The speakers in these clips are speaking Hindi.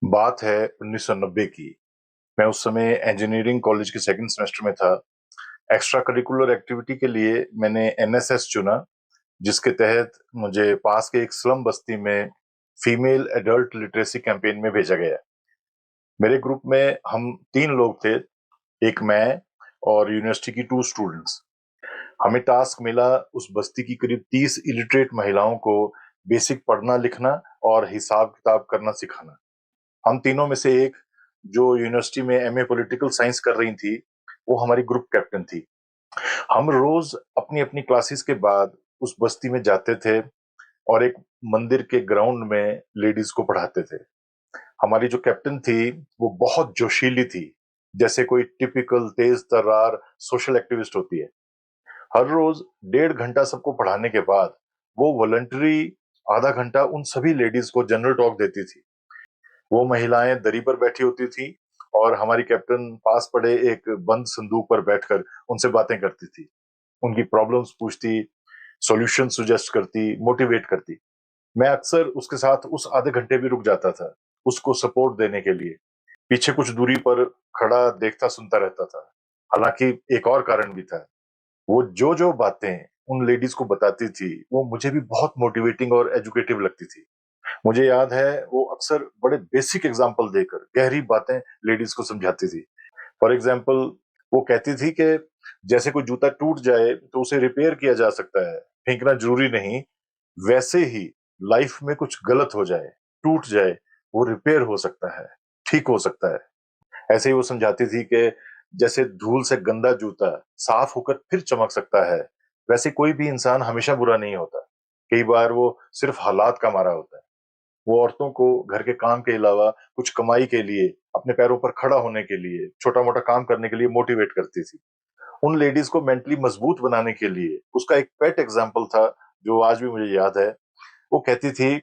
बात है 1990 की। मैं उस समय इंजीनियरिंग कॉलेज के सेकंड सेमेस्टर में था। एक्स्ट्रा करिकुलर एक्टिविटी के लिए मैंने एनएसएस चुना, जिसके तहत मुझे पास के एक स्लम बस्ती में फीमेल एडल्ट लिटरेसी कैंपेन में भेजा गया। मेरे ग्रुप में हम 3 लोग थे, एक मैं और यूनिवर्सिटी की 2 स्टूडेंट्स। हमें टास्क मिला उस बस्ती की करीब 30 इलिटरेट महिलाओं को बेसिक पढ़ना लिखना और हिसाब किताब करना सिखाना। हम तीनों में से एक, जो यूनिवर्सिटी में एमए पॉलिटिकल साइंस कर रही थी, वो हमारी ग्रुप कैप्टन थी। हम रोज अपनी अपनी क्लासेस के बाद उस बस्ती में जाते थे और एक मंदिर के ग्राउंड में लेडीज को पढ़ाते थे। हमारी जो कैप्टन थी वो बहुत जोशीली थी, जैसे कोई टिपिकल तेज तर्रार सोशल एक्टिविस्ट होती है। हर रोज 1.5 घंटा सबको पढ़ाने के बाद वो वॉलंटरी आधा घंटा उन सभी लेडीज को जनरल टॉक देती थी। वो महिलाएं दरी पर बैठी होती थी और हमारी कैप्टन पास पड़े एक बंद संदूक पर बैठकर उनसे बातें करती थी, उनकी प्रॉब्लम्स पूछती, सॉल्यूशन सुजेस्ट करती, मोटिवेट करती। मैं अक्सर उसके साथ उस आधे घंटे भी रुक जाता था, उसको सपोर्ट देने के लिए। पीछे कुछ दूरी पर खड़ा देखता सुनता रहता था। हालांकि एक और कारण भी था, वो जो जो बातें उन लेडीज को बताती थी वो मुझे भी बहुत मोटिवेटिंग और एजुकेटिव लगती थी। मुझे याद है वो अक्सर बड़े बेसिक एग्जाम्पल देकर गहरी बातें लेडीज को समझाती थी। फॉर एग्जाम्पल, वो कहती थी कि जैसे कोई जूता टूट जाए तो उसे रिपेयर किया जा सकता है, फेंकना जरूरी नहीं। वैसे ही लाइफ में कुछ गलत हो जाए, टूट जाए, वो रिपेयर हो सकता है, ठीक हो सकता है। ऐसे ही वो समझाती थी कि जैसे धूल से गंदा जूता साफ होकर फिर चमक सकता है, वैसे कोई भी इंसान हमेशा बुरा नहीं होता। कई बार वो सिर्फ हालात का मारा होता है। वो औरतों को घर के काम के अलावा कुछ कमाई के लिए, अपने पैरों पर खड़ा होने के लिए, छोटा मोटा काम करने के लिए मोटिवेट करती थी। उन लेडीज को मेंटली मजबूत बनाने के लिए उसका एक पेट एग्जाम्पल था, जो आज भी मुझे याद है। वो कहती थी,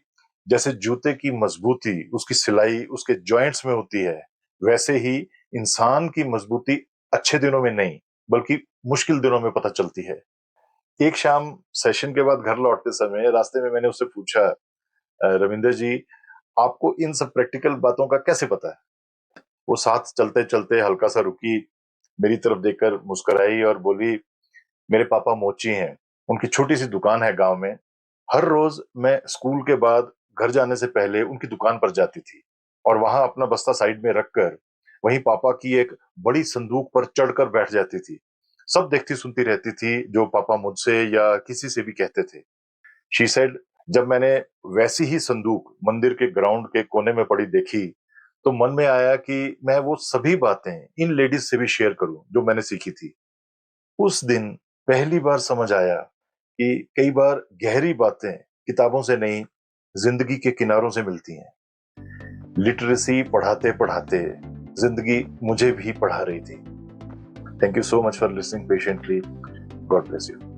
जैसे जूते की मजबूती उसकी सिलाई उसके जॉइंट्स में होती है, वैसे ही इंसान की मजबूती अच्छे दिनों में नहीं, बल्कि मुश्किल दिनों में पता चलती है। एक शाम सेशन के बाद घर लौटते समय रास्ते में मैंने उससे पूछा, रविंदर जी, आपको इन सब प्रैक्टिकल बातों का कैसे पता है?" वो साथ चलते चलते हल्का सा रुकी, मेरी तरफ देखकर मुस्कुराई और बोली, मेरे पापा मोची हैं, उनकी छोटी सी दुकान है गांव में। हर रोज मैं स्कूल के बाद घर जाने से पहले उनकी दुकान पर जाती थी और वहां अपना बस्ता साइड में रखकर वहीं पापा की एक बड़ी संदूक पर चढ़कर बैठ जाती थी। सब देखती सुनती रहती थी जो पापा मुझसे या किसी से भी कहते थे। शी सेड, जब मैंने वैसी ही संदूक मंदिर के ग्राउंड के कोने में पड़ी देखी, तो मन में आया कि मैं वो सभी बातें इन लेडीज से भी शेयर करूं जो मैंने सीखी थी। उस दिन पहली बार समझ आया कि कई बार गहरी बातें किताबों से नहीं, जिंदगी के किनारों से मिलती हैं। लिटरेसी पढ़ाते पढ़ाते जिंदगी मुझे भी पढ़ा रही थी। Thank you so much for listening patiently. God bless you.